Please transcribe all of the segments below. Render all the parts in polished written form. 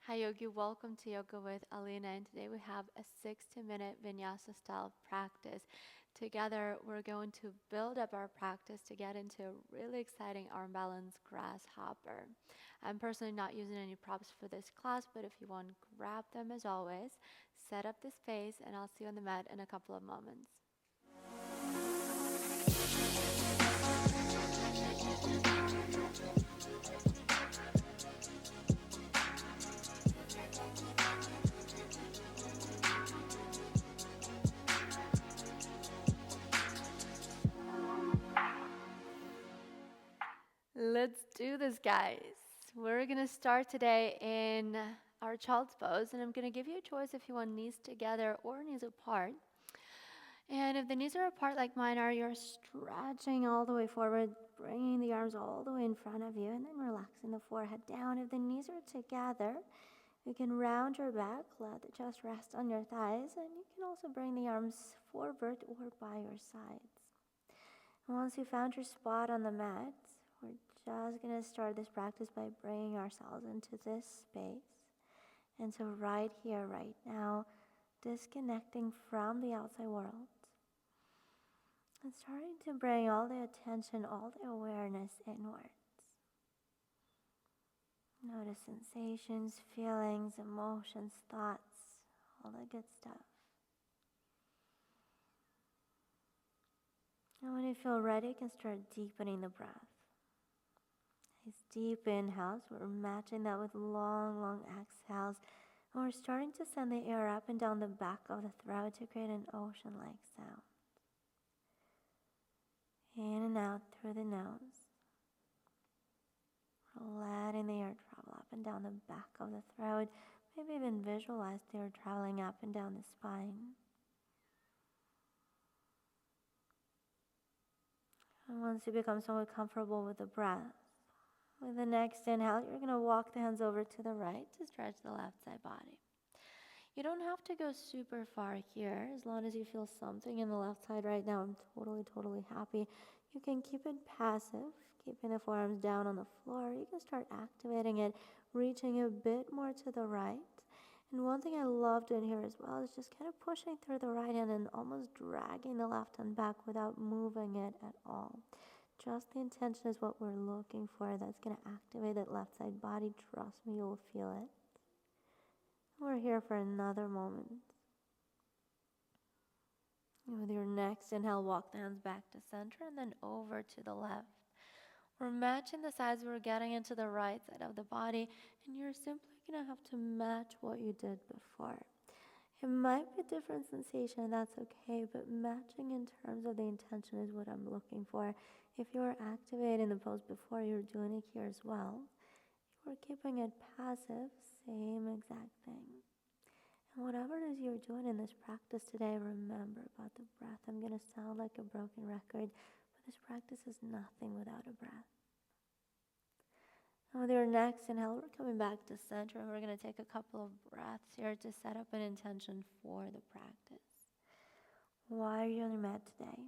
Hi Yogi, welcome to Yoga with Alina, and today we have a 60-minute vinyasa style practice. Together we're going to build up our practice to get into a really exciting arm balance grasshopper. I'm personally not using any props for this class, but if you want, grab them as always. Set up the space and I'll see you on the mat in a couple of moments. Let's do this, guys. We're gonna start today in our child's pose, and I'm gonna give you a choice if you want knees together or knees apart. And if the knees are apart like mine are, you're stretching all the way forward, bringing the arms all the way in front of you, and then relaxing the forehead down. If the knees are together, you can round your back, let the chest rest on your thighs, and you can also bring the arms forward or by your sides. And once you found your spot on the mat, we're just going to start this practice by bringing ourselves into this space. And so right here, right now, disconnecting from the outside world and starting to bring all the attention, all the awareness inwards. Notice sensations, feelings, emotions, thoughts, all that good stuff. And when you feel ready, you can start deepening the breath. These deep inhales, we're matching that with long, long exhales. And we're starting to send the air up and down the back of the throat to create an ocean-like sound. In and out through the nose. Letting the air travel up and down the back of the throat. Maybe even visualize the air traveling up and down the spine. And once you become somewhat comfortable with the breath, with the next inhale, you're going to walk the hands over to the right to stretch the left side body. You don't have to go super far here. As long as you feel something in the left side right now, I'm totally happy. You can keep it passive, keeping the forearms down on the floor. You can start activating it, reaching a bit more to the right. And one thing I love doing here as well is just kind of pushing through the right hand and almost dragging the left hand back without moving it at all. Just the intention is what we're looking for. That's going to activate that left side body. Trust me, you'll feel it. We're here for another moment. With your next inhale, walk the hands back to center and then over to the left. We're matching the sides, we're getting into the right side of the body, and you're simply going to have to match what you did before. It might be a different sensation, and that's okay, but matching in terms of the intention is what I'm looking for. If you were activating the pose before, you're doing it here as well. If we're keeping it passive, same exact thing. And whatever it is you're doing in this practice today, remember about the breath. I'm going to sound like a broken record, but this practice is nothing without a breath. And with your next inhale, we're coming back to center, and we're going to take a couple of breaths here to set up an intention for the practice. Why are you on your mat today?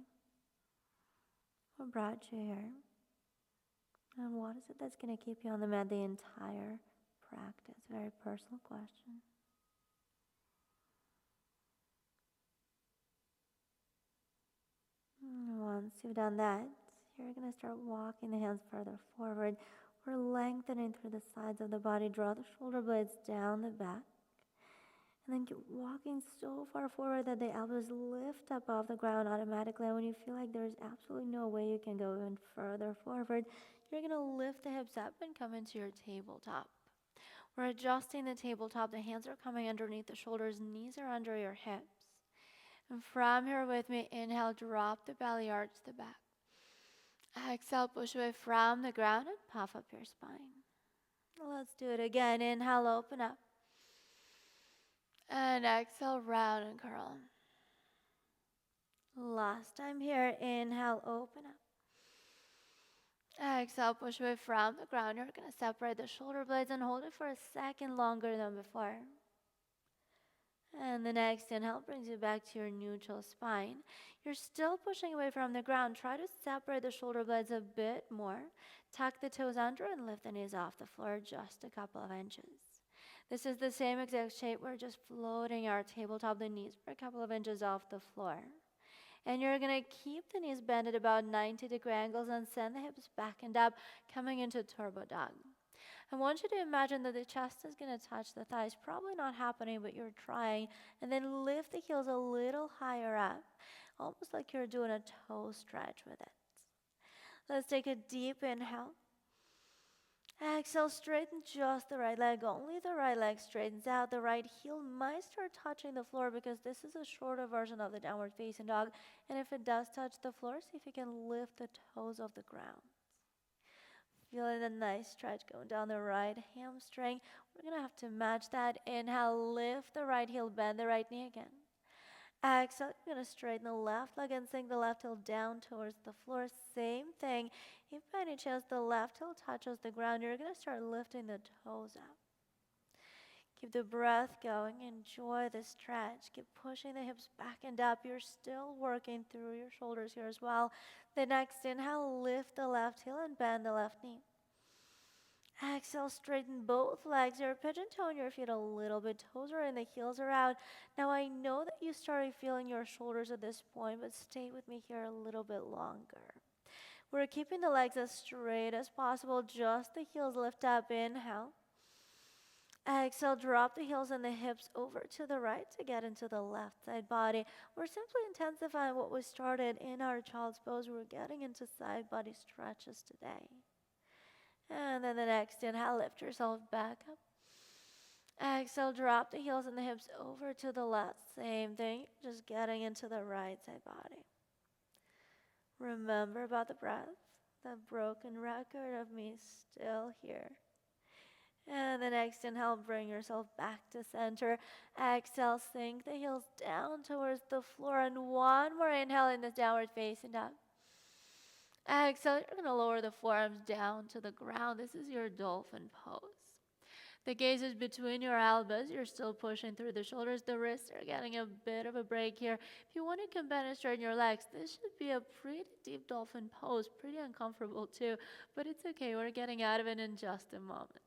What brought you here? And what is it that's going to keep you on the mat the entire practice? Very personal question. Once you've done that, you're going to start walking the hands further forward. We're lengthening through the sides of the body. Draw the shoulder blades down the back. And then keep walking so far forward that the elbows lift up off the ground automatically. And when you feel like there's absolutely no way you can go even further forward, you're going to lift the hips up and come into your tabletop. We're adjusting the tabletop. The hands are coming underneath the shoulders. Knees are under your hips. And from here with me, inhale, drop the belly, arch the back. Exhale, push away from the ground and puff up your spine. Let's do it again. Inhale, open up. And exhale, round and curl. Last time here, inhale, open up. Exhale, push away from the ground. You're going to separate the shoulder blades and hold it for a second longer than before. And the next inhale brings you back to your neutral spine. You're still pushing away from the ground. Try to separate the shoulder blades a bit more. Tuck the toes under and lift the knees off the floor just a couple of inches. This is the same exact shape. We're just floating our tabletop, the knees for a couple of inches off the floor. And you're going to keep the knees bent at about 90-degree angles and send the hips back and up, coming into turbo dog. I want you to imagine that the chest is going to touch the thighs. Probably not happening, but you're trying. And then lift the heels a little higher up, almost like you're doing a toe stretch with it. Let's take a deep inhale. Exhale, straighten just the right leg. Only the right leg straightens out. The right heel might start touching the floor because this is a shorter version of the downward facing dog. And if it does touch the floor, see if you can lift the toes off the ground. Feeling a nice stretch going down the right hamstring. We're going to have to match that. Inhale, lift the right heel, bend the right knee again. Exhale, you're going to straighten the left leg and sink the left heel down towards the floor. Same thing. If by any chance the left heel touches the ground, you're going to start lifting the toes up. Keep the breath going. Enjoy the stretch. Keep pushing the hips back and up. You're still working through your shoulders here as well. The next inhale, lift the left heel and bend the left knee. Exhale, straighten both legs. You're pigeon toeing your feet a little bit. Toes are in, the heels are out. Now I know that you started feeling your shoulders at this point, but stay with me here a little bit longer. We're keeping the legs as straight as possible. Just the heels lift up. Inhale. Exhale, drop the heels and the hips over to the right to get into the left side body. We're simply intensifying what we started in our child's pose. We're getting into side body stretches today. And then the next inhale, lift yourself back up. Exhale, drop the heels and the hips over to the left. Same thing, just getting into the right side body. Remember about the breath, the broken record of me still here. And the next inhale, bring yourself back to center. Exhale, sink the heels down towards the floor. And one more inhale in this downward facing dog. Exhale, you're going to lower the forearms down to the ground. This is your dolphin pose. The gaze is between your elbows. You're still pushing through the shoulders. The wrists are getting a bit of a break here. If you want to come back and straighten your legs, this should be a pretty deep dolphin pose. Pretty uncomfortable too, but it's okay. We're getting out of it in just a moment.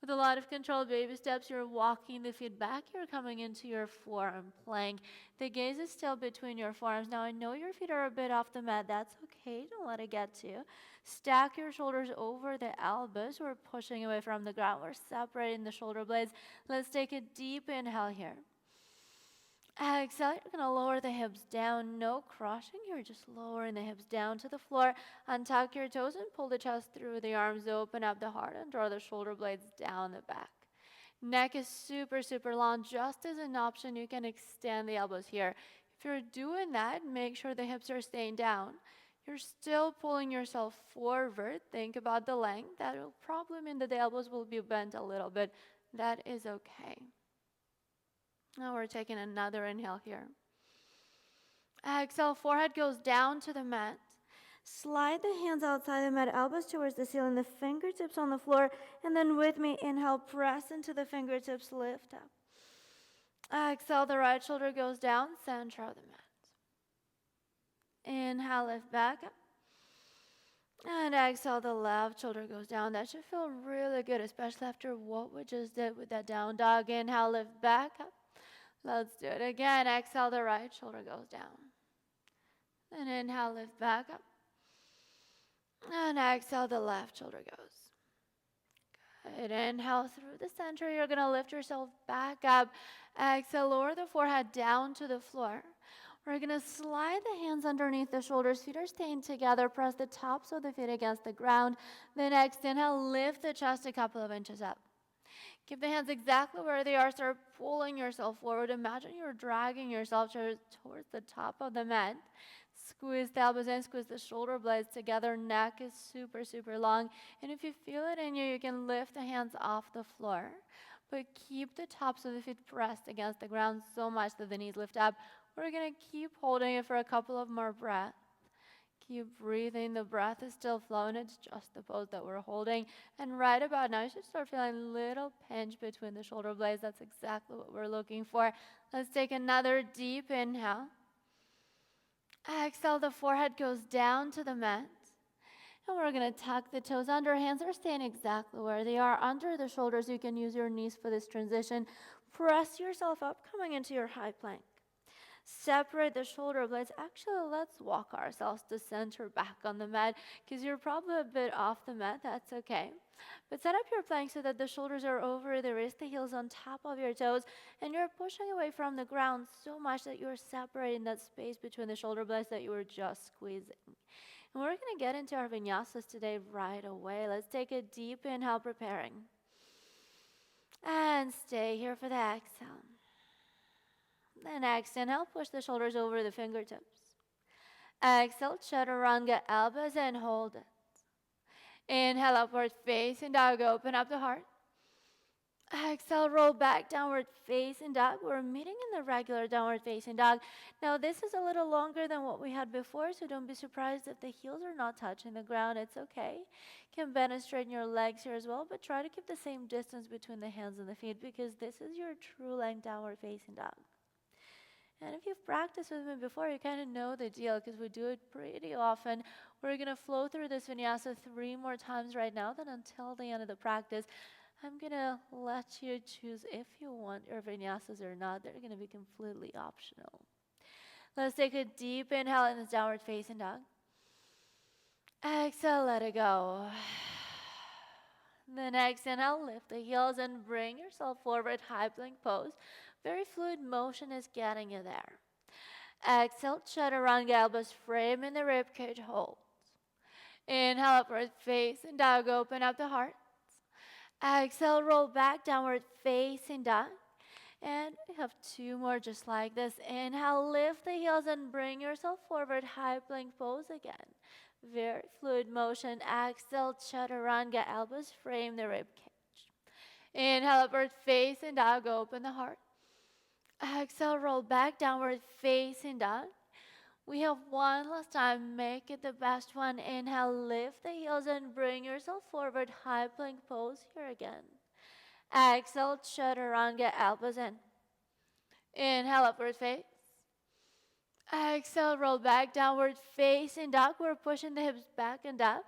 With a lot of controlled baby steps, you're walking the feet back. You're coming into your forearm plank. The gaze is still between your forearms. Now, I know your feet are a bit off the mat. That's okay. Don't let it get to you. Stack your shoulders over the elbows. We're pushing away from the ground. We're separating the shoulder blades. Let's take a deep inhale here. Exhale, you're going to lower the hips down. No crushing. You're just lowering the hips down to the floor. Untuck your toes and pull the chest through the arms. Open up the heart and draw the shoulder blades down the back. Neck is super, super long. Just as an option, you can extend the elbows here. If you're doing that, make sure the hips are staying down. You're still pulling yourself forward. Think about the length. That will probably mean that the elbows will be bent a little bit. That is okay. Now we're taking another inhale here. Exhale, forehead goes down to the mat. Slide the hands outside the mat, elbows towards the ceiling, the fingertips on the floor, and then with me, inhale, press into the fingertips, lift up. Exhale, the right shoulder goes down, center of the mat. Inhale, lift back up. And exhale, the left shoulder goes down. That should feel really good, especially after what we just did with that down dog. Inhale, lift back up. Let's do it again. Exhale, the right shoulder goes down. Then inhale, lift back up. And exhale, the left shoulder goes. Good. Inhale through the center. You're going to lift yourself back up. Exhale, lower the forehead down to the floor. We're going to slide the hands underneath the shoulders. Feet are staying together. Press the tops of the feet against the ground. Then exhale, lift the chest a couple of inches up. Keep the hands exactly where they are. Start pulling yourself forward. Imagine you're dragging yourself towards the top of the mat. Squeeze the elbows in, squeeze the shoulder blades together. Neck is super, super long. And if you feel it in you, you can lift the hands off the floor. But keep the tops of the feet pressed against the ground so much that the knees lift up. We're going to keep holding it for a couple of more breaths. Keep breathing. The breath is still flowing. It's just the pose that we're holding. And right about now, you should start feeling a little pinch between the shoulder blades. That's exactly what we're looking for. Let's take another deep inhale. Exhale, the forehead goes down to the mat. And we're going to tuck the toes under. Hands are staying exactly where they are under the shoulders. You can use your knees for this transition. Press yourself up, coming into your high plank. Separate the shoulder blades. Actually, let's walk ourselves to center back on the mat because you're probably a bit off the mat. That's okay. But set up your plank so that the shoulders are over the wrist, the heels on top of your toes, and you're pushing away from the ground so much that you're separating that space between the shoulder blades that you were just squeezing. And we're going to get into our vinyasas today right away. Let's take a deep inhale, preparing. And stay here for the exhale. Then exhale, push the shoulders over the fingertips. Exhale, chaturanga elbows and hold it. Inhale, upward facing dog, open up the heart. Exhale, roll back, downward facing dog. We're meeting in the regular downward facing dog. Now this is a little longer than what we had before, so don't be surprised if the heels are not touching the ground. It's okay. You can bend and straighten your legs here as well, but try to keep the same distance between the hands and the feet because this is your true length downward facing dog. And if you've practiced with me before, you kind of know the deal because we do it pretty often. We're going to flow through this vinyasa 3 more times right now. Then until the end of the practice, I'm going to let you choose if you want your vinyasas or not. They're going to be completely optional. Let's take a deep inhale in this downward facing dog. Exhale, let it go. Then exhale, lift the heels and bring yourself forward, high plank pose. Very fluid motion is getting you there. Exhale, chaturanga elbows framing the rib cage, hold. Inhale, upward facing dog, open up the heart. Exhale, roll back, downward facing dog. And we have 2 more just like this. Inhale, lift the heels and bring yourself forward, high plank pose again. Very fluid motion. Exhale, chaturanga elbows frame the rib cage. Inhale, upward facing dog, open the heart. Exhale, roll back, downward facing dog. We have one last time. Make it the best one. Inhale, lift the heels and bring yourself forward. High plank pose here again. Exhale, chaturanga elbows in. Inhale, upward face. Exhale, roll back, downward facing dog. We're pushing the hips back and up.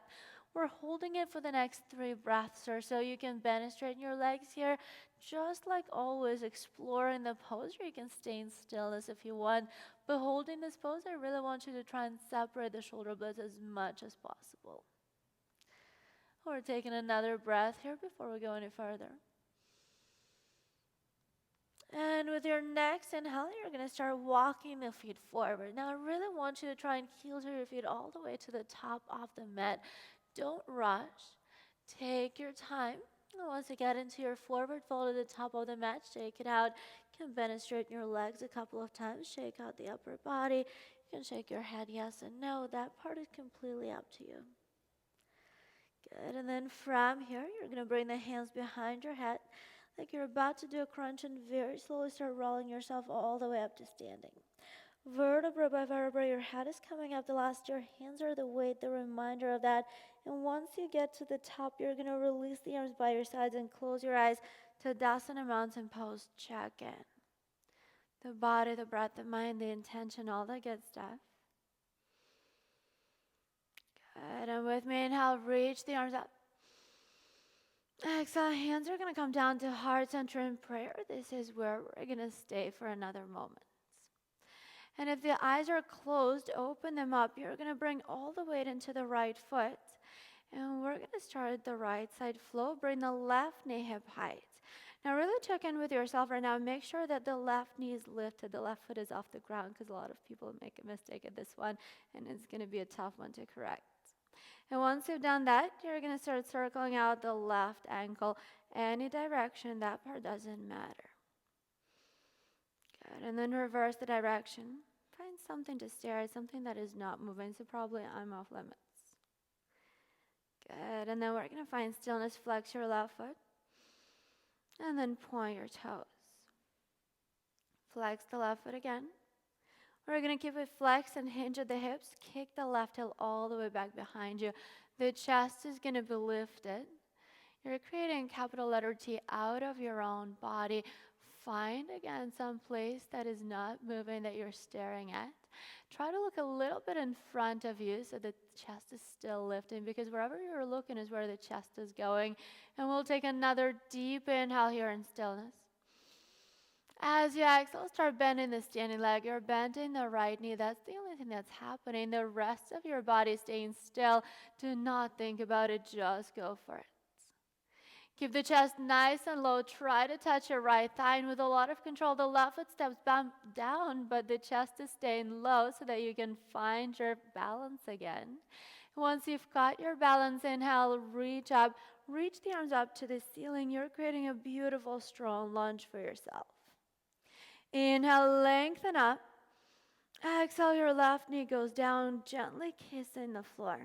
We're holding it for the next 3 breaths or so. You can bend and straighten your legs here. Just like always, exploring the pose, or you can stay in stillness if you want. But holding this pose, I really want you to try and separate the shoulder blades as much as possible. We're taking another breath here before we go any further. And with your next inhale, you're going to start walking the feet forward. Now, I really want you to try and heel to your feet all the way to the top of the mat. Don't rush. Take your time. And once you get into your forward fold at the top of the mat, shake it out. You can bend and straighten your legs a couple of times. Shake out the upper body. You can shake your head yes and no. That part is completely up to you. Good. And then from here, you're going to bring the hands behind your head like you're about to do a crunch and very slowly start rolling yourself all the way up to standing. Vertebra by vertebra, your head is coming up the last. Your hands are the weight, the reminder of that. And once you get to the top, you're going to release the arms by your sides and close your eyes to Dandasana Mountain Pose. Check in. The body, the breath, the mind, the intention, all that good stuff. Good. And with me, inhale, reach the arms up. Exhale, hands are going to come down to heart center in prayer. This is where we're going to stay for another moment. And if the eyes are closed, open them up. You're going to bring all the weight into the right foot. And we're going to start at the right side flow. Bring the left knee hip height. Now really check in with yourself right now. Make sure that the left knee is lifted. The left foot is off the ground because a lot of people make a mistake at this one. And it's going to be a tough one to correct. And once you've done that, you're going to start circling out the left ankle. Any direction, that part doesn't matter. Good. And then reverse the direction. Find something to stare at, something that is not moving. So probably I'm off limits. Good. And then we're going to find stillness. Flex your left foot. And then point your toes. Flex the left foot again. We're going to keep it flexed and hinge at the hips. Kick the left heel all the way back behind you. The chest is going to be lifted. You're creating capital letter T out of your own body. Find again some place that is not moving that you're staring at. Try to look a little bit in front of you so the chest is still lifting, because wherever you're looking is where the chest is going. And we'll take another deep inhale here in stillness. As you exhale, start bending the standing leg. You're bending the right knee. That's the only thing that's happening. The rest of your body is staying still. Do not think about it. Just go for it. Keep the chest nice and low. Try to touch your right thigh, and with a lot of control, the left foot steps down, but the chest is staying low so that you can find your balance again. Once you've got your balance, inhale, reach up. Reach the arms up to the ceiling. You're creating a beautiful, strong lunge for yourself. Inhale, lengthen up. Exhale, your left knee goes down, gently kissing the floor.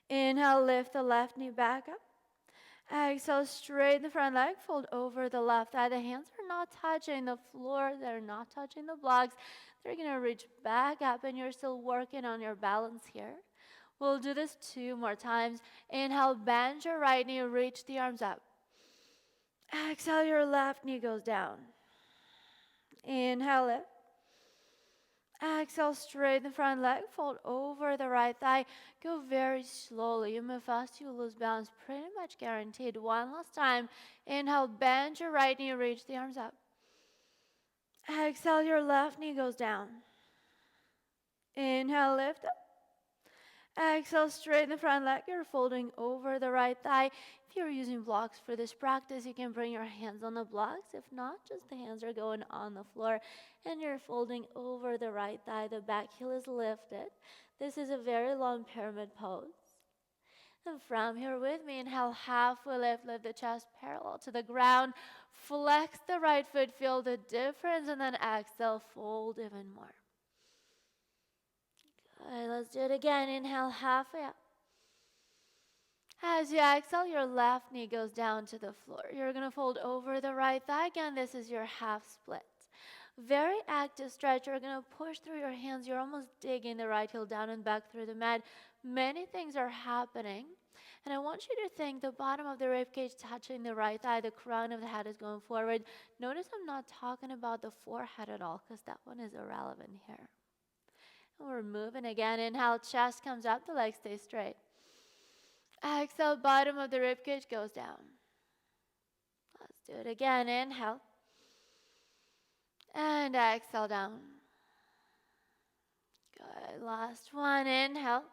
Inhale, lift the left knee back up. Exhale, straighten the front leg, fold over the left thigh. The hands are not touching the floor. They're not touching the blocks. They're going to reach back up, and you're still working on your balance here. We'll do this 2 more times. Inhale, bend your right knee, reach the arms up. Exhale, your left knee goes down. Inhale, lift. Exhale, straighten the front leg, fold over the right thigh. Go very slowly. You move fast, you lose balance. Pretty much guaranteed. One last time. Inhale, bend your right knee, reach the arms up. Exhale, your left knee goes down. Inhale, lift up. Exhale, straighten the front leg. You're folding over the right thigh. If you're using blocks for this practice, you can bring your hands on the blocks. If not, just the hands are going on the floor, and you're folding over the right thigh. The back heel is lifted. This is a very long pyramid pose. And from here with me, inhale, halfway lift. Lift the chest parallel to the ground. Flex the right foot, feel the difference, and then exhale, fold even more. Good, let's do it again. Inhale, halfway up. As you exhale, your left knee goes down to the floor. You're going to fold over the right thigh. Again, this is your half split. Very active stretch. You're going to push through your hands. You're almost digging the right heel down and back through the mat. Many things are happening. And I want you to think the bottom of the ribcage touching the right thigh. The crown of the head is going forward. Notice I'm not talking about the forehead at all, because that one is irrelevant here. And we're moving again. Inhale, chest comes up, the legs stay straight. Exhale, bottom of the ribcage goes down. Let's do it again. Inhale. And exhale down. Good. Last one. Inhale.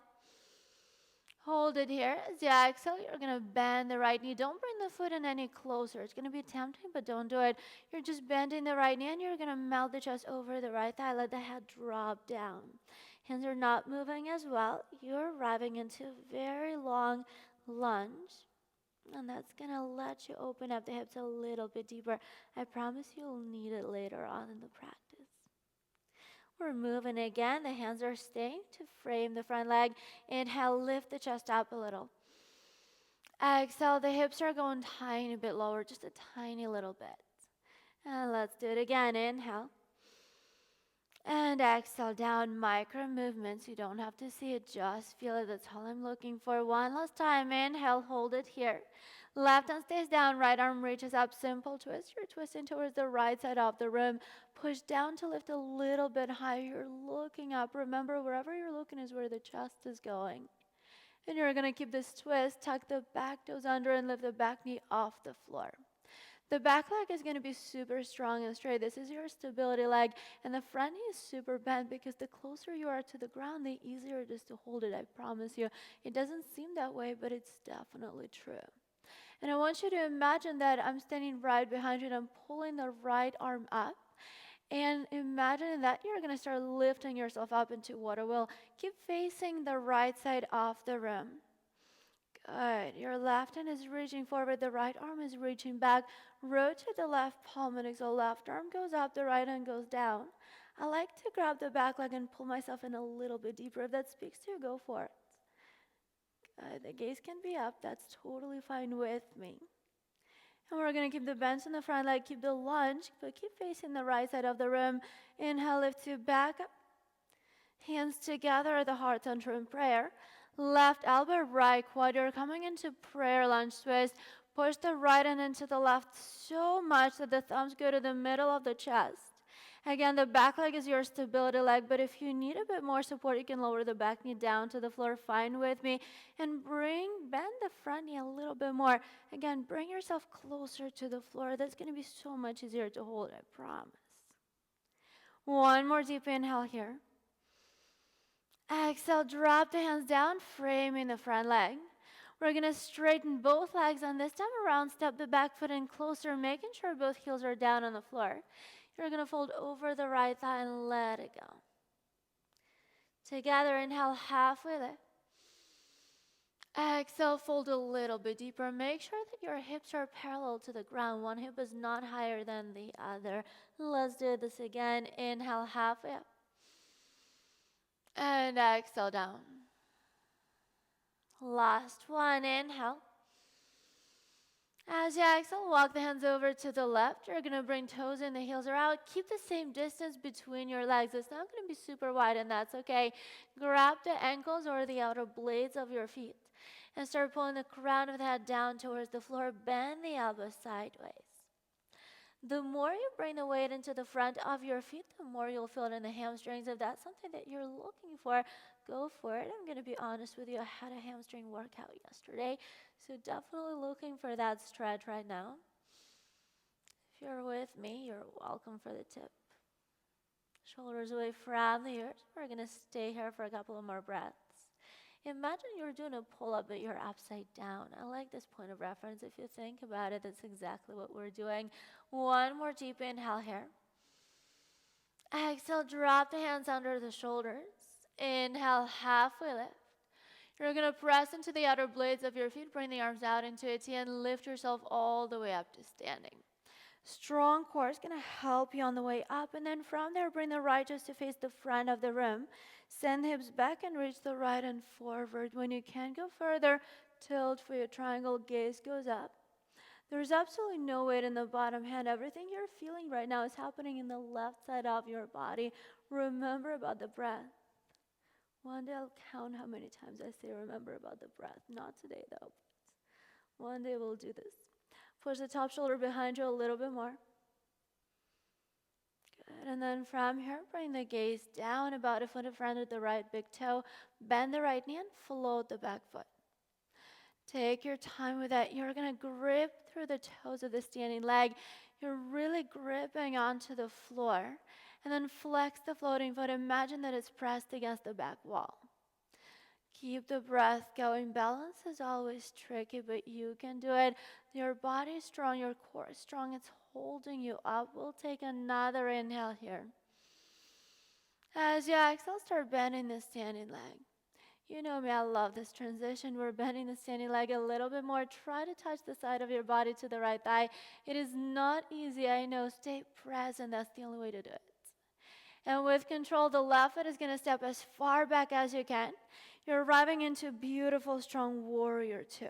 Hold it here. As you exhale, you're going to bend the right knee. Don't bring the foot in any closer. It's going to be tempting, but don't do it. You're just bending the right knee, and you're going to melt the chest over the right thigh. Let the head drop down. Hands are not moving as well. You're arriving into a very long lunge, and that's going to let you open up the hips a little bit deeper. I promise you'll need it later on in the practice. We're moving again. The hands are staying to frame the front leg. Inhale, lift the chest up a little. Exhale, the hips are going tiny bit lower, just a tiny little bit. And let's do it again. Inhale. And exhale down, micro movements. You don't have to see it, just feel it. That's all I'm looking for. One last time. Inhale, hold it here. Left hand stays down, right arm reaches up. Simple twist. You're twisting towards the right side of the room. Push down to lift a little bit higher. You're looking up. Remember, wherever you're looking is where the chest is going. And you're going to keep this twist. Tuck the back toes under and lift the back knee off the floor. The back leg is going to be super strong and straight. This is your stability leg. And the front knee is super bent, because the closer you are to the ground, the easier it is to hold it. I promise you. It doesn't seem that way, but it's definitely true. And I want you to imagine that I'm standing right behind you and I'm pulling the right arm up. And imagine that you're going to start lifting yourself up into water wheel. Keep facing the right side of the room. Good. Your left hand is reaching forward. The right arm is reaching back. Rotate the left palm and exhale. Left arm goes up. The right hand goes down. I like to grab the back leg and pull myself in a little bit deeper. If that speaks to you, go for it. The gaze can be up. That's totally fine with me. And we're going to keep the bend in the front leg. Keep the lunge, but keep facing the right side of the room. Inhale, lift to back up. Hands together at the heart center in prayer. Left elbow, right quad. You're coming into prayer lunge twist. Push the right hand into the left so much that the thumbs go to the middle of the chest. Again, the back leg is your stability leg, but if you need a bit more support, you can lower the back knee down to the floor. Fine with me. And bend the front knee a little bit more. Again, bring yourself closer to the floor. That's going to be so much easier to hold, I promise. One more deep inhale here. Exhale, drop the hands down, framing the front leg. We're going to straighten both legs, and this time around, step the back foot in closer, making sure both heels are down on the floor. You're going to fold over the right thigh and let it go. Together, inhale, halfway lift. Exhale, fold a little bit deeper. Make sure that your hips are parallel to the ground. One hip is not higher than the other. Let's do this again. Inhale, halfway up. And exhale down. Last one, inhale. As you exhale, walk the hands over to the left. You're going to bring toes in, the heels are out. Keep the same distance between your legs. It's not going to be super wide, and that's okay. Grab the ankles or the outer blades of your feet and start pulling the crown of the head down towards the floor. Bend the elbows sideways. The more you bring the weight into the front of your feet, the more you'll feel it in the hamstrings. If that's something that you're looking for, go for it. I'm going to be honest with you. I had a hamstring workout yesterday, so definitely looking for that stretch right now. If you're with me, you're welcome for the tip. Shoulders away from the ears. We're going to stay here for a couple of more breaths. Imagine you're doing a pull-up, but you're upside down. I like this point of reference. If you think about it, that's exactly what we're doing. One more deep inhale here. Exhale, drop the hands under the shoulders. Inhale, halfway lift. You're going to press into the outer blades of your feet. Bring the arms out into a T and lift yourself all the way up to standing. Strong core is going to help you on the way up. And then from there, bring the right toes to face the front of the room. Send the hips back and reach the right hand forward. When you can't go further, tilt for your triangle. Gaze goes up. There's absolutely no weight in the bottom hand. Everything you're feeling right now is happening in the left side of your body. Remember about the breath. One day I'll count how many times I say remember about the breath. Not today though. One day we'll do this. Push the top shoulder behind you a little bit more. Good. And then from here, bring the gaze down about a foot in front of the right big toe. Bend the right knee and float the back foot. Take your time with that. You're going to grip through the toes of the standing leg. You're really gripping onto the floor. And then flex the floating foot. Imagine that it's pressed against the back wall. Keep the breath going. Balance is always tricky, but you can do it. Your body is strong, your core is strong. It's holding you up. We'll take another inhale here. As you exhale, start bending the standing leg. You know me, I love this transition. We're bending the standing leg a little bit more. Try to touch the side of your body to the right thigh. It is not easy, I know. Stay present. That's the only way to do it. And with control, the left foot is going to step as far back as you can. You're arriving into beautiful, strong warrior two.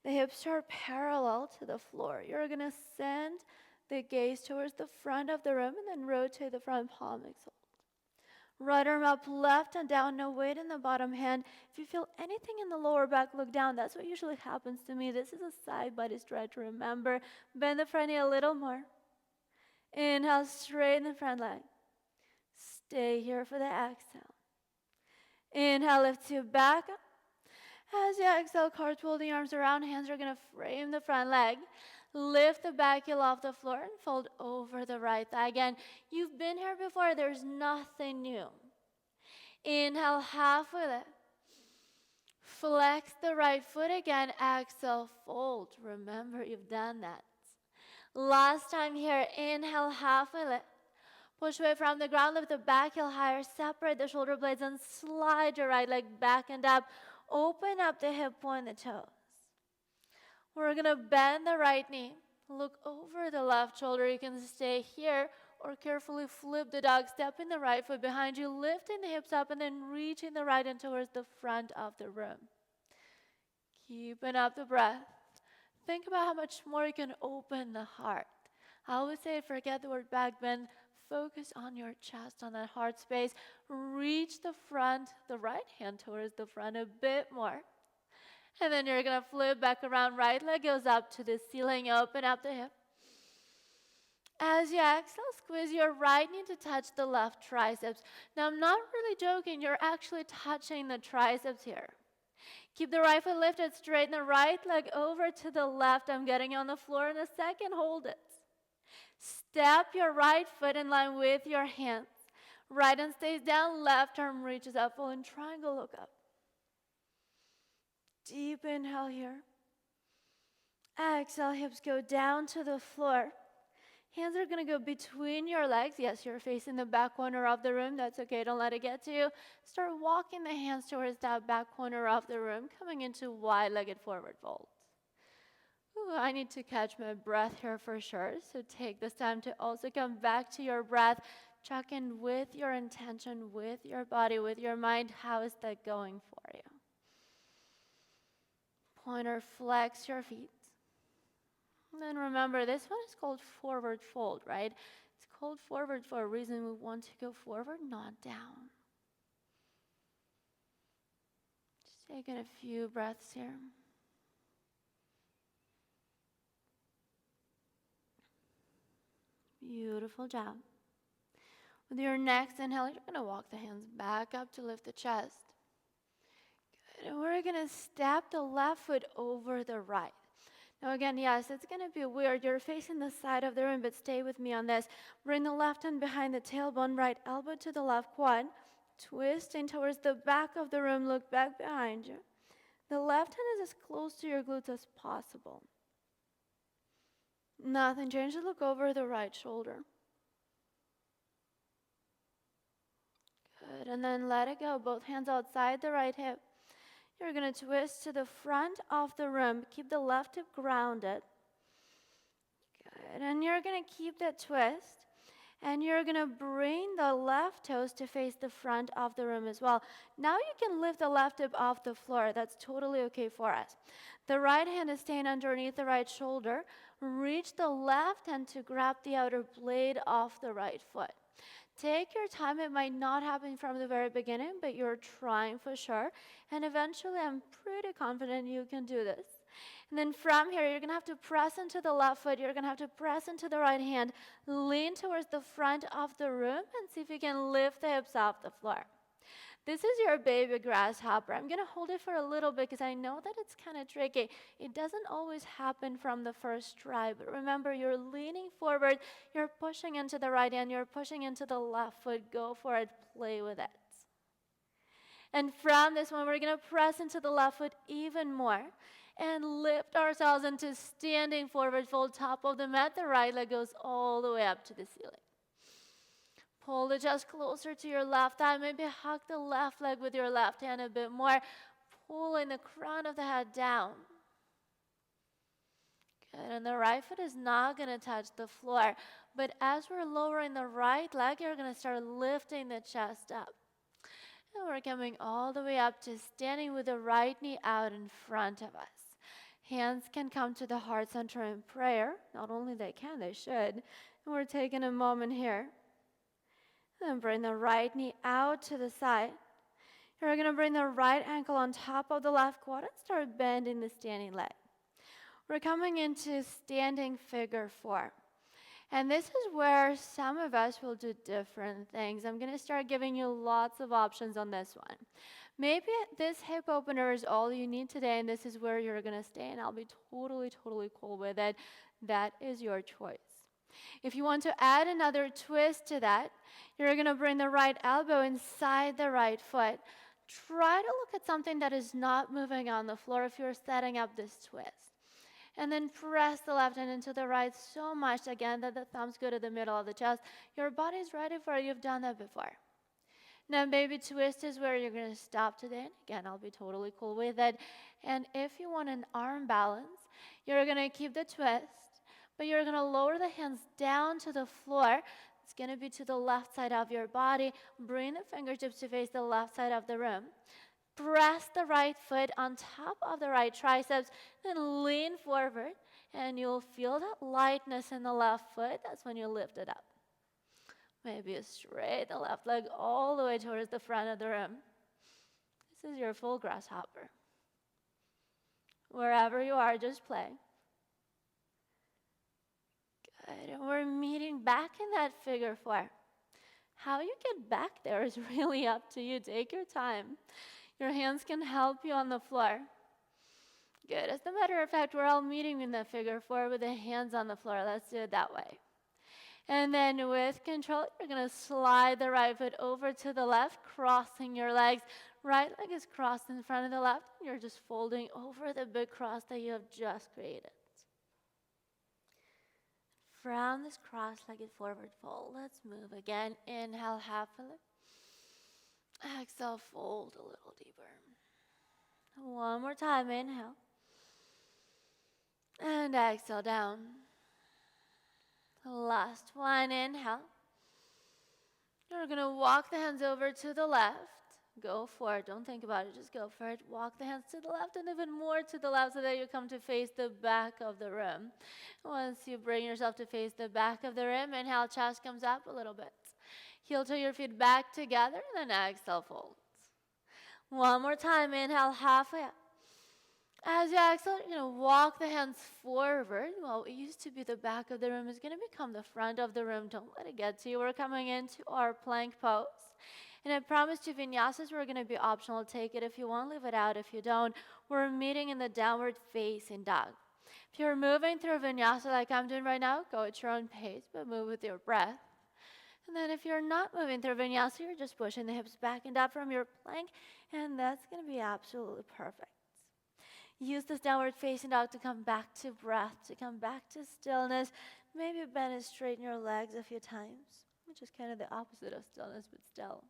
The hips are parallel to the floor. You're going to send the gaze towards the front of the room and then rotate the front palm. Exhale. Right arm up, left and down, no weight in the bottom hand. If you feel anything in the lower back, look down. That's what usually happens to me. This is a side body stretch. Remember, bend the front knee a little more. Inhale, straighten the front leg. Stay here for the exhale. Inhale, lift you back up. As you exhale, cartwheel the arms around. Hands are going to frame the front leg. Lift the back heel off the floor and fold over the right thigh. Again, you've been here before. There's nothing new. Inhale, halfway lift. Flex the right foot again. Exhale, fold. Remember, you've done that. Last time here. Inhale, halfway lift. Push away from the ground. Lift the back heel higher. Separate the shoulder blades and slide your right leg back and up. Open up the hip, point the toes. We're going to bend the right knee. Look over the left shoulder. You can stay here or carefully flip the dog. Stepping the right foot behind you. Lifting the hips up and then reaching the right hand towards the front of the room. Keeping up the breath. Think about how much more you can open the heart. I always say forget the word back bend. Focus on your chest, on that heart space. Reach the front, the right hand towards the front a bit more. And then you're going to flip back around. Right leg goes up to the ceiling. Open up the hip. As you exhale, squeeze your right knee to touch the left triceps. Now, I'm not really joking. You're actually touching the triceps here. Keep the right foot lifted, straighten the right leg over to the left. I'm getting on the floor in a second. Hold it. Step your right foot in line with your hands. Right hand stays down, left arm reaches up, full in triangle, look up. Deep inhale here. Exhale, hips go down to the floor. Hands are going to go between your legs. Yes, you're facing the back corner of the room. That's okay. Don't let it get to you. Start walking the hands towards that back corner of the room, coming into wide-legged forward fold. Ooh, I need to catch my breath here for sure. So take this time to also come back to your breath. Check in with your intention, with your body, with your mind. How is that going for you? Point or flex your feet. And then remember, this one is called forward fold, right? It's called forward for a reason. We want to go forward, not down. Just taking a few breaths here. Beautiful job. With your next inhale, you're going to walk the hands back up to lift the chest. Good. And we're going to step the left foot over the right. Now again, yes, it's going to be weird. You're facing the side of the room, but stay with me on this. Bring the left hand behind the tailbone, right elbow to the left quad. Twisting towards the back of the room, look back behind you. The left hand is as close to your glutes as possible. Nothing changes. Look over the right shoulder. Good, and then let it go. Both hands outside the right hip. You're going to twist to the front of the room. Keep the left hip grounded. Good, and you're going to keep that twist. And you're going to bring the left toes to face the front of the room as well. Now you can lift the left hip off the floor. That's totally okay for us. The right hand is staying underneath the right shoulder. Reach the left hand to grab the outer blade off the right foot. Take your time. It might not happen from the very beginning, but you're trying for sure. And eventually, I'm pretty confident you can do this. And then from here, you're going to have to press into the left foot. You're going to have to press into the right hand. Lean towards the front of the room and see if you can lift the hips off the floor. This is your baby grasshopper. I'm going to hold it for a little bit because I know that it's kind of tricky. It doesn't always happen from the first try, but remember, you're leaning forward. You're pushing into the right hand. You're pushing into the left foot. Go for it. Play with it. And from this one, we're going to press into the left foot even more and lift ourselves into standing forward fold, top of the mat. The right leg goes all the way up to the ceiling. Pull the chest closer to your left thigh. Maybe hug the left leg with your left hand a bit more. Pulling the crown of the head down. Good, and the right foot is not going to touch the floor. But as we're lowering the right leg, you're going to start lifting the chest up. And we're coming all the way up to standing with the right knee out in front of us. Hands can come to the heart center in prayer. Not only they can, they should. And we're taking a moment here. Then bring the right knee out to the side. You're going to bring the right ankle on top of the left quad and start bending the standing leg. We're coming into standing figure four. And this is where some of us will do different things. I'm going to start giving you lots of options on this one. Maybe this hip opener is all you need today, and this is where you're going to stay, and I'll be totally cool with it. That is your choice. If you want to add another twist to that, you're going to bring the right elbow inside the right foot. Try to look at something that is not moving on the floor if you're setting up this twist. And then press the left hand into the right so much, again, that the thumbs go to the middle of the chest. Your body's ready for it. You've done that before. Now, baby twist is where you're going to stop today. Again, I'll be totally cool with it. And if you want an arm balance, you're going to keep the twist, but you're going to lower the hands down to the floor. It's going to be to the left side of your body. Bring the fingertips to face the left side of the room. Press the right foot on top of the right triceps, then lean forward, and you'll feel that lightness in the left foot. That's when you lift it up. Maybe you straight the left leg all the way towards the front of the room. This is your full grasshopper. Wherever you are, just play. Good. And we're meeting back in that figure four. How you get back there is really up to you. Take your time. Your hands can help you on the floor. Good. As a matter of fact, we're all meeting in the figure four with the hands on the floor. Let's do it that way. And then with control, you're going to slide the right foot over to the left, crossing your legs. Right leg is crossed in front of the left. You're just folding over the big cross that you have just created. From this cross-legged forward fold, let's move again. Inhale, halfway. Exhale, fold a little deeper. One more time, inhale. And exhale down. Last one, inhale. You're going to walk the hands over to the left. Go for it. Don't think about it. Just go for it. Walk the hands to the left and even more to the left so that you come to face the back of the room. Once you bring yourself to face the back of the room, inhale, chest comes up a little bit. Heel to your feet back together, and then exhale, fold. One more time. Inhale, halfway up. As you exhale, you're going to walk the hands forward. Well, it used to be the back of the room is going to become the front of the room. Don't let it get to you. We're coming into our plank pose. And I promised you vinyasas were going to be optional. Take it if you want, leave it out if you don't. We're meeting in the downward facing dog. If you're moving through vinyasa like I'm doing right now, go at your own pace, but move with your breath. And then if you're not moving through vinyasa, you're just pushing the hips back and up from your plank, and that's going to be absolutely perfect. Use this downward facing dog to come back to breath, to come back to stillness. Maybe bend and straighten your legs a few times, which is kind of the opposite of stillness, but still.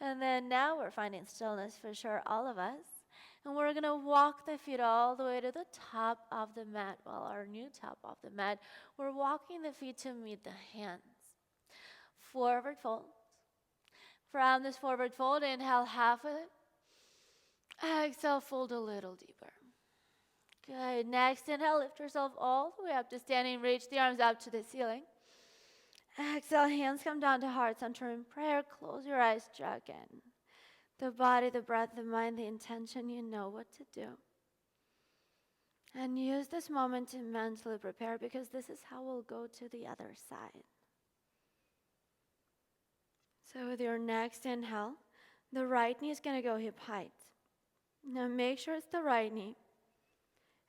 And then now we're finding stillness for sure, all of us. And we're going to walk the feet all the way to the top of the mat. Well, our new top of the mat. We're walking the feet to meet the hands. Forward fold. From this forward fold, inhale halfway. Exhale, fold a little deeper. Good. Next, inhale, lift yourself all the way up to standing. Reach the arms up to the ceiling. Exhale, hands come down to heart center in prayer. Close your eyes, jog in. The body, the breath, the mind, the intention, you know what to do. And use this moment to mentally prepare because this is how we'll go to the other side. So with your next inhale, the right knee is going to go hip height. Now make sure it's the right knee.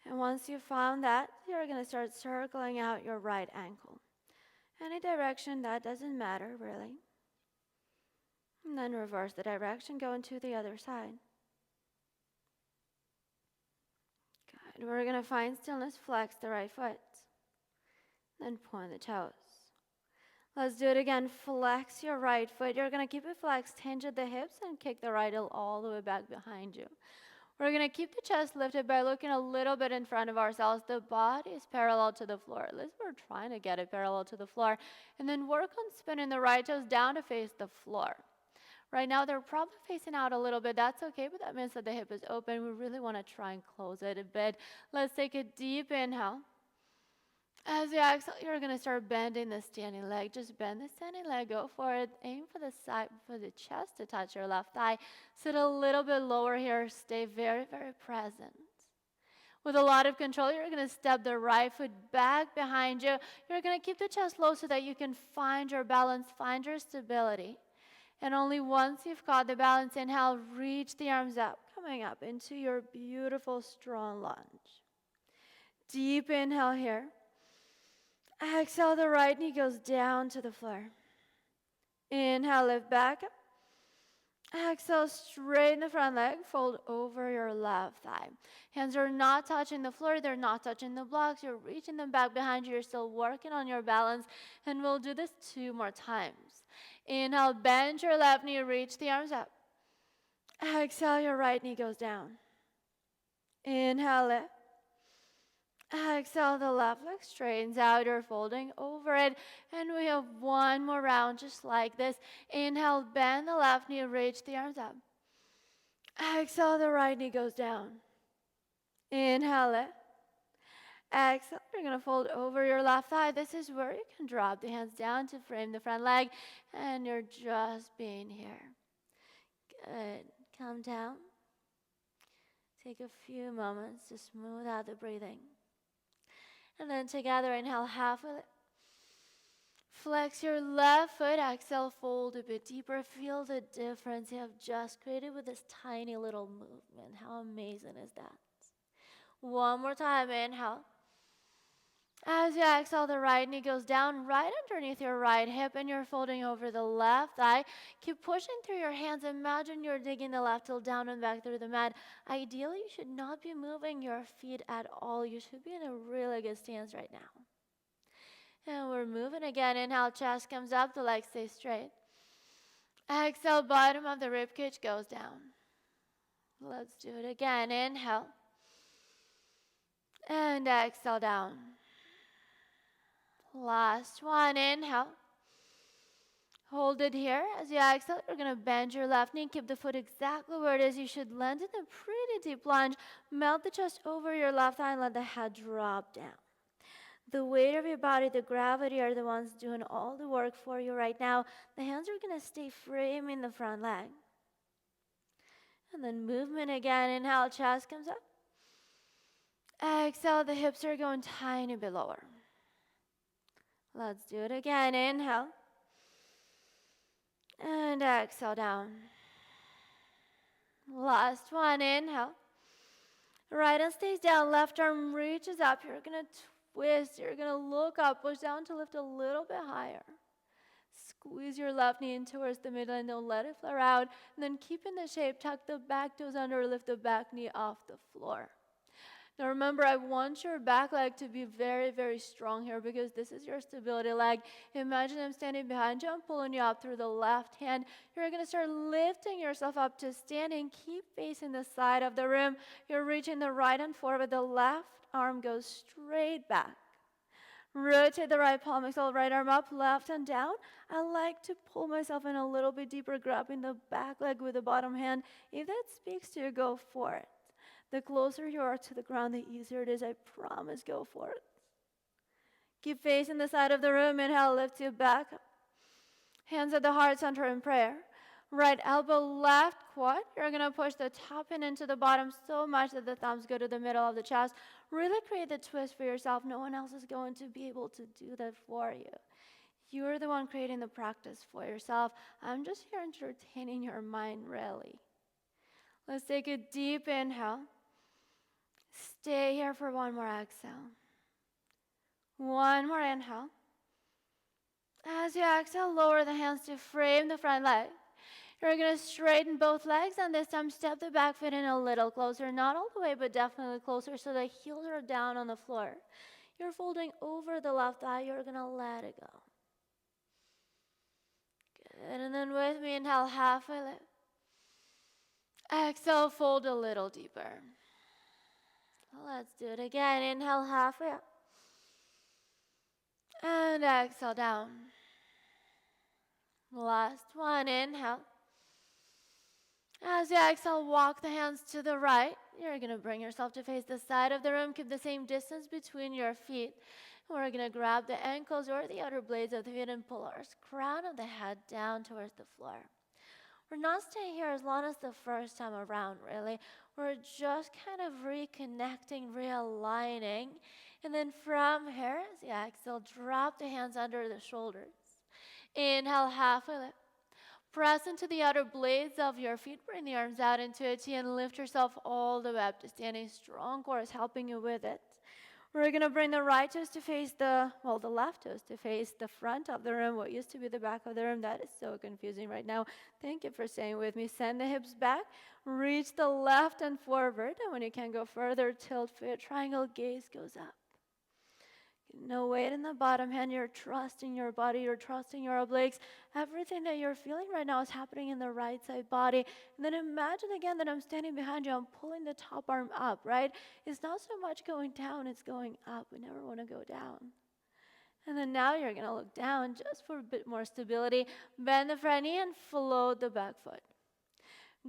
And once you've found that, you're going to start circling out your right ankle. Any direction, that doesn't matter really. And then reverse the direction, go into the other side. Good. We're going to find stillness, flex the right foot. Then point the toes. Let's do it again. Flex your right foot. You're going to keep it flexed, hinge at the hips, and kick the right heel all the way back behind you. We're going to keep the chest lifted by looking a little bit in front of ourselves. The body is parallel to the floor. At least we're trying to get it parallel to the floor. And then work on spinning the right toes down to face the floor. Right now, they're probably facing out a little bit. That's okay, but that means that the hip is open. We really want to try and close it a bit. Let's take a deep inhale. As you exhale, you're going to start bending the standing leg. Just bend the standing leg. Go for it. Aim for the side, for the chest to touch your left thigh. Sit a little bit lower here. Stay very, very present. With a lot of control, you're going to step the right foot back behind you. You're going to keep the chest low so that you can find your balance, find your stability. And only once you've caught the balance, inhale, reach the arms up, coming up into your beautiful, strong lunge. Deep inhale here. Exhale, the right knee goes down to the floor. Inhale, lift back up. Exhale, straighten the front leg, fold over your left thigh. Hands are not touching the floor, they're not touching the blocks. You're reaching them back behind you. You're still working on your balance. And we'll do this 2 more times. Inhale, bend your left knee, reach the arms up. Exhale, your right knee goes down. Inhale, lift. Exhale, the left leg straightens out. You're folding over it. And we have 1 more round just like this. Inhale, bend the left knee, reach the arms up. Exhale, the right knee goes down. Inhale, lift. Exhale, you're going to fold over your left thigh. This is where you can drop the hands down to frame the front leg. And you're just being here. Good. Come down. Take a few moments to smooth out the breathing. And then together, inhale halfway. Flex your left foot, exhale, fold a bit deeper. Feel the difference you have just created with this tiny little movement. How amazing is that? One more time, inhale. As you exhale, the right knee goes down right underneath your right hip and you're folding over the left thigh. Keep pushing through your hands. Imagine you're digging the left heel down and back through the mat. Ideally, you should not be moving your feet at all. You should be in a really good stance right now. And we're moving again. Inhale, chest comes up, the legs stay straight. Exhale, bottom of the ribcage goes down. Let's do it again. Inhale. And exhale down. Last one, inhale. Hold it here. As you exhale, you're going to bend your left knee. Keep the foot exactly where it is. You should land in a pretty deep lunge. Melt the chest over your left thigh and let the head drop down. The weight of your body, the gravity are the ones doing all the work for you right now. The hands are going to stay framing the front leg. And then movement again. Inhale, chest comes up. Exhale, the hips are going tiny bit lower. Let's do it again. Inhale. And exhale down. Last one. Inhale. Right hand stays down. Left arm reaches up. You're going to twist. You're going to look up. Push down to lift a little bit higher. Squeeze your left knee in towards the middle and don't let it flare out. And then keep in the shape. Tuck the back toes under. Lift the back knee off the floor. Now remember, I want your back leg to be very, very strong here because this is your stability leg. Imagine I'm standing behind you. I'm pulling you up through the left hand. You're going to start lifting yourself up to standing. Keep facing the side of the room. You're reaching the right hand forward. The left arm goes straight back. Rotate the right palm, exhale, right arm up, left hand down. I like to pull myself in a little bit deeper, grabbing the back leg with the bottom hand. If that speaks to you, go for it. The closer you are to the ground, the easier it is. I promise, go for it. Keep facing the side of the room. Inhale, lift your back. Hands at the heart center in prayer. Right elbow, left quad. You're going to push the top in into the bottom so much that the thumbs go to the middle of the chest. Really create the twist for yourself. No one else is going to be able to do that for you. You're the one creating the practice for yourself. I'm just here entertaining your mind, really. Let's take a deep inhale. Stay here for one more exhale. One more inhale. As you exhale, lower the hands to frame the front leg. You're going to straighten both legs and this time step the back foot in a little closer. Not all the way, but definitely closer so the heels are down on the floor. You're folding over the left thigh. You're going to let it go. Good. And then with me, inhale, halfway lift. Exhale, fold a little deeper. Let's do it again. Inhale, halfway up. And exhale down. Last one, inhale. As you exhale, walk the hands to the right. You're going to bring yourself to face the side of the room. Keep the same distance between your feet. We're going to grab the ankles or the outer blades of the feet and pull our crown of the head down towards the floor. We're not staying here as long as the first time around, really. We're just kind of reconnecting, realigning. And then from here, as you exhale, drop the hands under the shoulders. Inhale, halfway lift. Press into the outer blades of your feet. Bring the arms out into a T and lift yourself all the way up to standing. Strong core is helping you with it. We're going to bring the right toes to face the left toes to face the front of the room, what used to be the back of the room. That is so confusing right now. Thank you for staying with me. Send the hips back. Reach the left and forward. And when you can go further, tilt foot. Triangle gaze goes up. No weight in the bottom hand. You're trusting your body. You're trusting your obliques. Everything that you're feeling right now is happening in the right side body. And then imagine again that I'm standing behind you. I'm pulling the top arm up, right? It's not so much going down. It's going up. We never want to go down. And then now you're going to look down just for a bit more stability. Bend the front knee and float the back foot.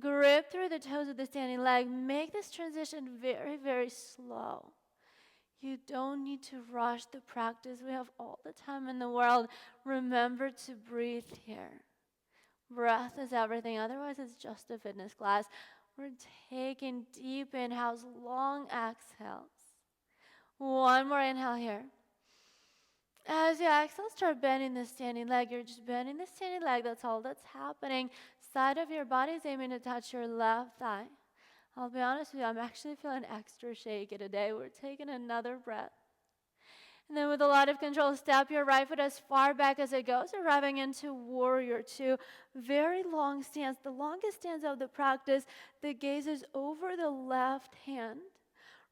Grip through the toes of the standing leg. Make this transition very, very slow. You don't need to rush the practice. We have all the time in the world. Remember to breathe here. Breath is everything. Otherwise, it's just a fitness class. We're taking deep inhales, long exhales. One more inhale here. As you exhale, start bending the standing leg. You're just bending the standing leg. That's all that's happening. Side of your body is aiming to touch your left thigh. I'll be honest with you, I'm actually feeling extra shaky today. We're taking another breath. And then with a lot of control, step your right foot as far back as it goes, arriving into Warrior Two. Very long stance, the longest stance of the practice. The gaze is over the left hand.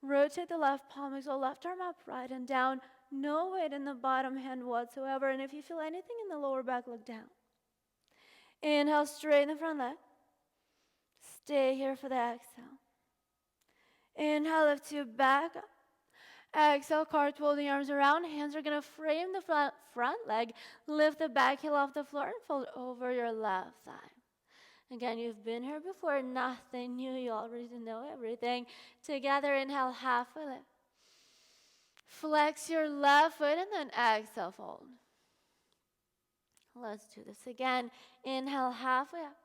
Rotate the left palm, exhale, left arm up, right and down. No weight in the bottom hand whatsoever. And if you feel anything in the lower back, look down. Inhale, straighten the front leg. Stay here for the exhale. Inhale, lift you back up. Exhale, cartwheel the arms around. Hands are going to frame the front leg. Lift the back heel off the floor and fold over your left thigh. Again, you've been here before. Nothing new. You already know everything. Together, inhale, halfway lift. Flex your left foot and then exhale, fold. Let's do this again. Inhale, halfway up.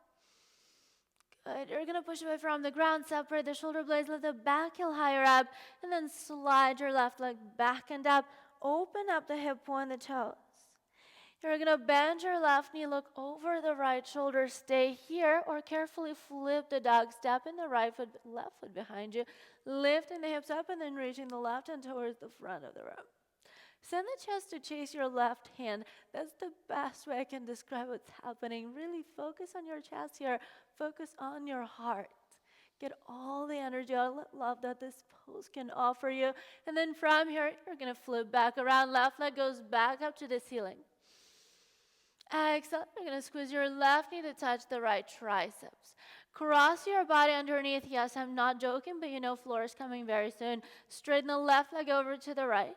Good. You're going to push away from the ground. Separate the shoulder blades. Lift the back heel higher up. And then slide your left leg back and up. Open up the hip, point the toes. You're going to bend your left knee. Look over the right shoulder. Stay here or carefully flip the dog. Step in the right foot, left foot behind you. Lifting the hips up and then reaching the left hand towards the front of the room. Send the chest to chase your left hand. That's the best way I can describe what's happening. Really focus on your chest here. Focus on your heart. Get all the energy, all the love that this pose can offer you. And then from here, you're going to flip back around. Left leg goes back up to the ceiling. Exhale, you're going to squeeze your left knee to touch the right triceps. Cross your body underneath. Yes, I'm not joking, but you know floor is coming very soon. Straighten the left leg over to the right.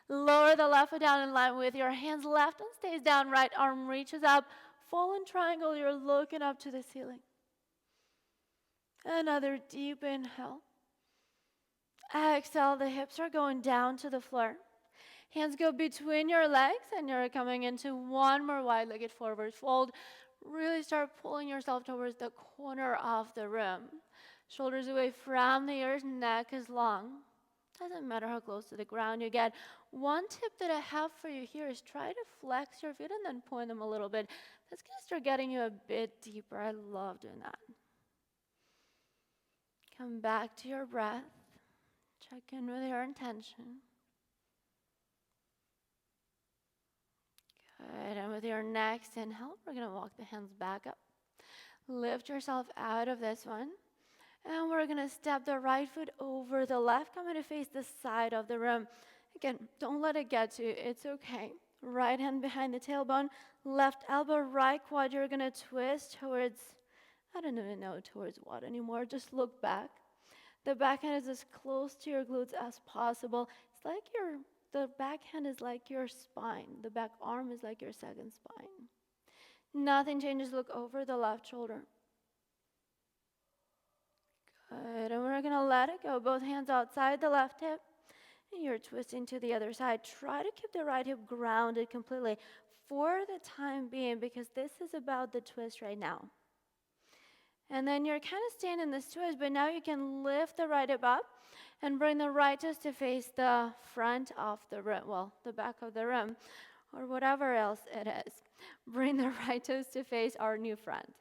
Lower the left foot down in line with your hands. Left and stays down. Right arm reaches up. Fallen triangle, you're looking up to the ceiling. Another deep inhale. Exhale, the hips are going down to the floor. Hands go between your legs and you're coming into one more wide-legged forward fold. Really start pulling yourself towards the corner of the room. Shoulders away from the ears, neck is long. Doesn't matter how close to the ground you get. One tip that I have for you here is try to flex your feet and then point them a little bit. That's going to start getting you a bit deeper. I love doing that. Come back to your breath. Check in with your intention. Good. And with your next inhale, we're going to walk the hands back up. Lift yourself out of this one. And we're going to step the right foot over the left. Coming to face the side of the room. Again, don't let it get to you. It's okay. Right hand behind the tailbone. Left elbow, right quad. You're going to twist towards, I don't even know towards what anymore. Just look back. The back hand is as close to your glutes as possible. It's like the back hand is like your spine. The back arm is like your second spine. Nothing changes. Look over the left shoulder. Good, and we're going to let it go. Both hands outside the left hip. And you're twisting to the other side. Try to keep the right hip grounded completely for the time being because this is about the twist right now. And then you're kind of staying in this twist, but now you can lift the right hip up and bring the right toes to face the front of the room, well, the back of the room, or whatever else it is. Bring the right toes to face our new front.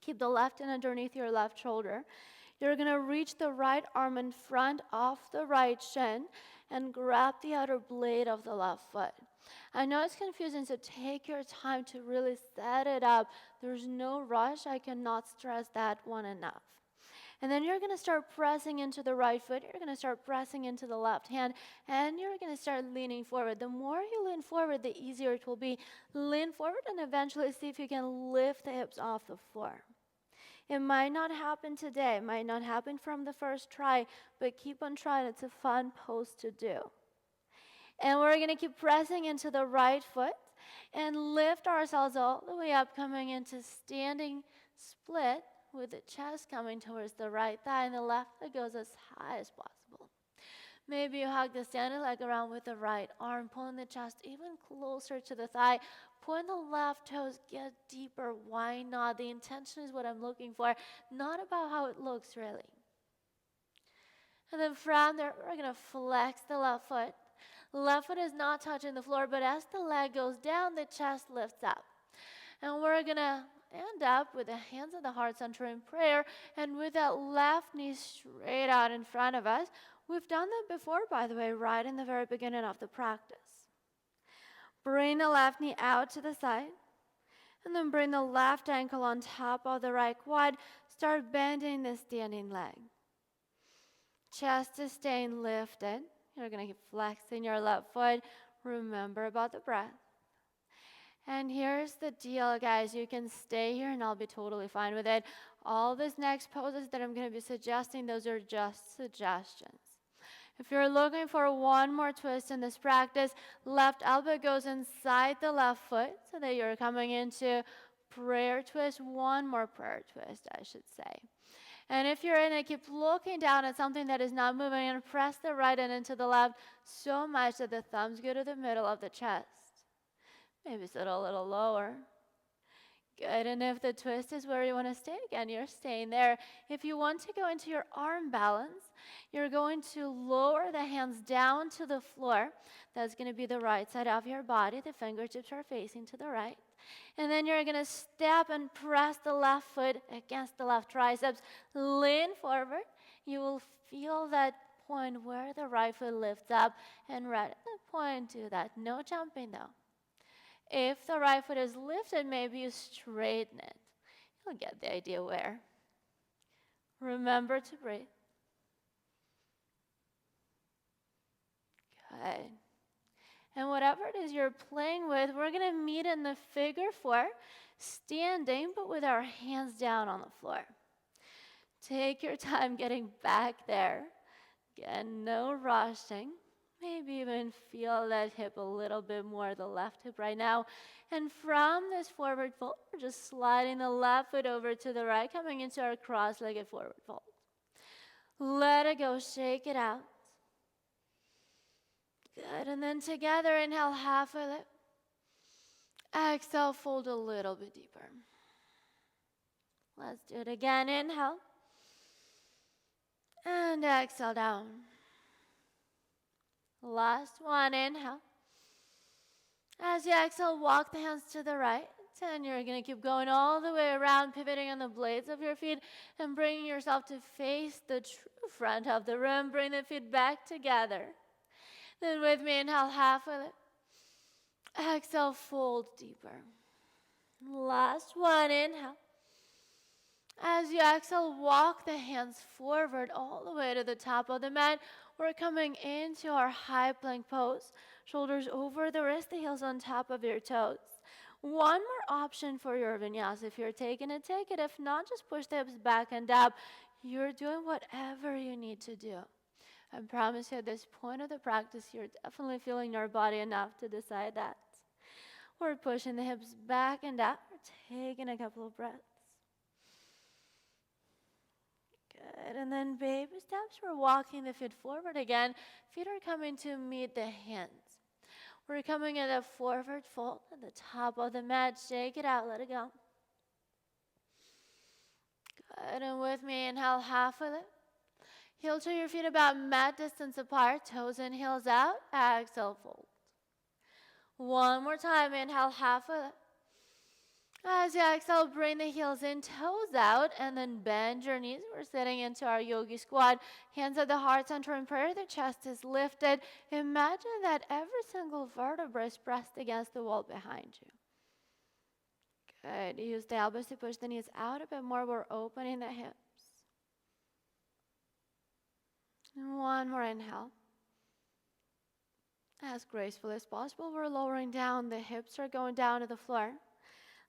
Keep the left hand underneath your left shoulder. You're going to reach the right arm in front of the right shin and grab the outer blade of the left foot. I know it's confusing, so take your time to really set it up. There's no rush. I cannot stress that one enough. And then you're going to start pressing into the right foot. You're going to start pressing into the left hand, and you're going to start leaning forward. The more you lean forward, the easier it will be. Lean forward and eventually see if you can lift the hips off the floor. It might not happen today. It might not happen from the first try, but keep on trying. It's a fun pose to do. And we're going to keep pressing into the right foot and lift ourselves all the way up, coming into standing split with the chest coming towards the right thigh and the left leg goes as high as possible. Maybe you hug the standing leg around with the right arm, pulling the chest even closer to the thigh. Point the left toes, get deeper. Why not? The intention is what I'm looking for, not about how it looks really. And then from there, we're going to flex the left foot. Left foot is not touching the floor, but as the leg goes down, the chest lifts up. And we're going to end up with the hands at the heart center in prayer, and with that left knee straight out in front of us. We've done that before, by the way, right in the very beginning of the practice. Bring the left knee out to the side, and then bring the left ankle on top of the right quad. Start bending the standing leg. Chest is staying lifted. You're going to keep flexing your left foot. Remember about the breath. And here's the deal, guys. You can stay here and I'll be totally fine with it. All these next poses that I'm going to be suggesting, those are just suggestions. If you're looking for one more twist in this practice, left elbow goes inside the left foot so that you're coming into prayer twist. One more prayer twist, I should say. And if you're in it, keep looking down at something that is not moving and press the right and into the left so much that the thumbs go to the middle of the chest. Maybe sit a little lower. Good, and if the twist is where you want to stay again, you're staying there. If you want to go into your arm balance, you're going to lower the hands down to the floor. That's going to be the right side of your body. The fingertips are facing to the right. And then you're going to step and press the left foot against the left triceps. Lean forward. You will feel that point where the right foot lifts up, and right at that point, do that. No jumping though. If the right foot is lifted, maybe you straighten it. You'll get the idea where. Remember to breathe. Good. And whatever it is you're playing with, we're going to meet in the figure four, standing, but with our hands down on the floor. Take your time getting back there. Again, no rushing. Maybe even feel that hip a little bit more, the left hip right now. And from this forward fold, we're just sliding the left foot over to the right, coming into our cross-legged forward fold. Let it go, shake it out. Good, and then together, inhale, half of it. Exhale, fold a little bit deeper. Let's do it again, inhale. And exhale down. Last one, inhale. As you exhale, walk the hands to the right. And you're going to keep going all the way around, pivoting on the blades of your feet and bringing yourself to face the true front of the room. Bring the feet back together. Then with me, inhale, half of it. Exhale, fold deeper. Last one, inhale. As you exhale, walk the hands forward all the way to the top of the mat. We're coming into our high plank pose. Shoulders over the wrist, the heels on top of your toes. One more option for your vinyasa. If you're taking it, take it. If not, just push the hips back and up. You're doing whatever you need to do. I promise you at this point of the practice, you're definitely feeling your body enough to decide that. We're pushing the hips back and up. We're taking a couple of breaths. Good, and then baby steps, we're walking the feet forward again. Feet are coming to meet the hands. We're coming at a forward fold at the top of the mat. Shake it out, let it go. Good, and with me, inhale, half of it. Heel to your feet about mat distance apart, toes in, heels out, exhale, fold. One more time, inhale, half of it. As you exhale, bring the heels in, toes out, and then bend your knees. We're sitting into our yogi squat. Hands at the heart center in prayer. The chest is lifted. Imagine that every single vertebra is pressed against the wall behind you. Good. Use the elbows to push the knees out a bit more. We're opening the hips. And one more inhale. As gracefully as possible, we're lowering down. The hips are going down to the floor.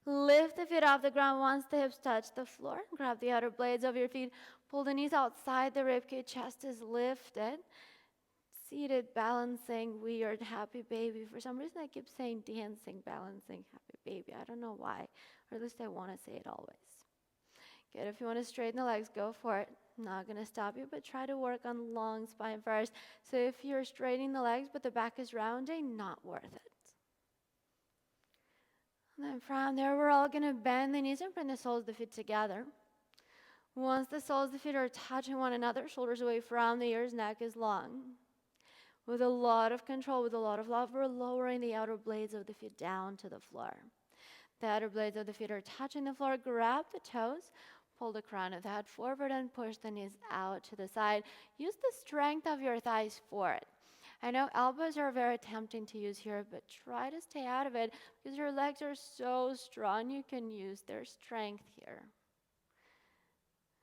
Lift the feet off the ground once the hips touch the floor. Grab the outer blades of your feet. Pull the knees outside the ribcage. Chest is lifted. Seated, balancing, weird, happy baby. For some reason, I keep saying dancing, balancing, happy baby. I don't know why, or at least I want to say it always. Good. If you want to straighten the legs, go for it. Not going to stop you, but try to work on long spine first. So if you're straightening the legs but the back is rounding, not worth it. And then from there, we're all going to bend the knees and bring the soles of the feet together. Once the soles of the feet are touching one another, shoulders away from the ears, neck is long. With a lot of control, with a lot of love, we're lowering the outer blades of the feet down to the floor. The outer blades of the feet are touching the floor. Grab the toes, pull the crown of the head forward, and push the knees out to the side. Use the strength of your thighs for it. I know elbows are very tempting to use here, but try to stay out of it because your legs are so strong, you can use their strength here.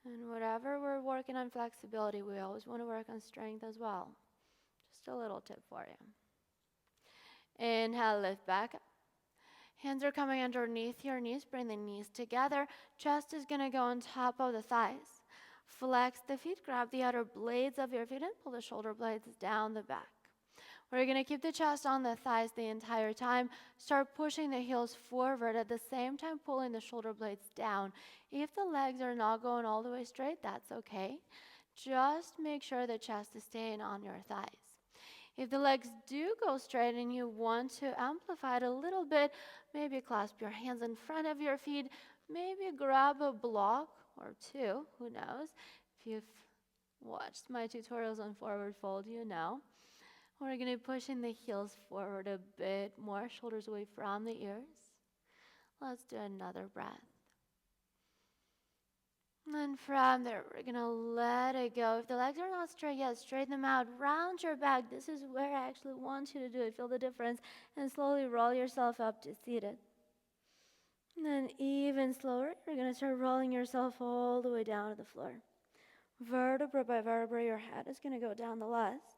And whatever we're working on flexibility, we always want to work on strength as well. Just a little tip for you. Inhale, lift back up. Hands are coming underneath your knees. Bring the knees together. Chest is going to go on top of the thighs. Flex the feet. Grab the outer blades of your feet and pull the shoulder blades down the back. We're going to keep the chest on the thighs the entire time. Start pushing the heels forward at the same time pulling the shoulder blades down. If the legs are not going all the way straight, that's okay. Just make sure the chest is staying on your thighs. If the legs do go straight and you want to amplify it a little bit, maybe clasp your hands in front of your feet, maybe grab a block or two, who knows. If you've watched my tutorials on forward fold, you know. We're going to be pushing the heels forward a bit more, shoulders away from the ears. Let's do another breath. And then from there, we're going to let it go. If the legs are not straight yet, straighten them out. Round your back. This is where I actually want you to do it. Feel the difference. And slowly roll yourself up to seated. And then even slower, you're going to start rolling yourself all the way down to the floor. Vertebra by vertebra, your head is going to go down the last.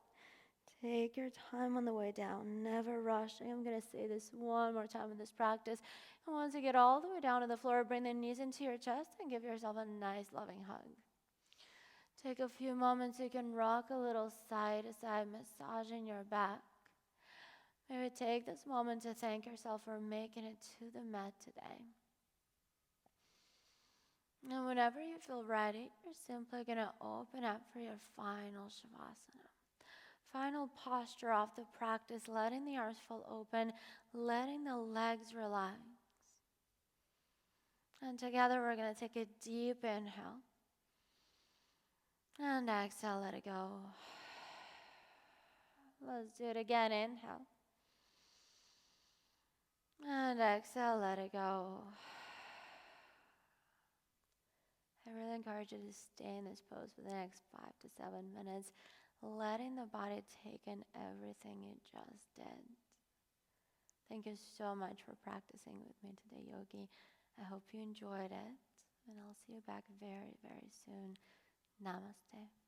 Take your time on the way down. Never rush. I'm going to say this one more time in this practice. And once you get all the way down to the floor, bring the knees into your chest and give yourself a nice loving hug. Take a few moments. You can rock a little side to side, massaging your back. Maybe take this moment to thank yourself for making it to the mat today. And whenever you feel ready, you're simply going to open up for your final Shavasana. Final posture of the practice, letting the arms fall open, letting the legs relax. And together we're going to take a deep inhale. And exhale, let it go. Let's do it again. Inhale. And exhale, let it go. I really encourage you to stay in this pose for the next 5 to 7 minutes, letting the body take in everything you just did. Thank you so much for practicing with me today, Yogi. I hope you enjoyed it, and I'll see you back very, very soon. Namaste.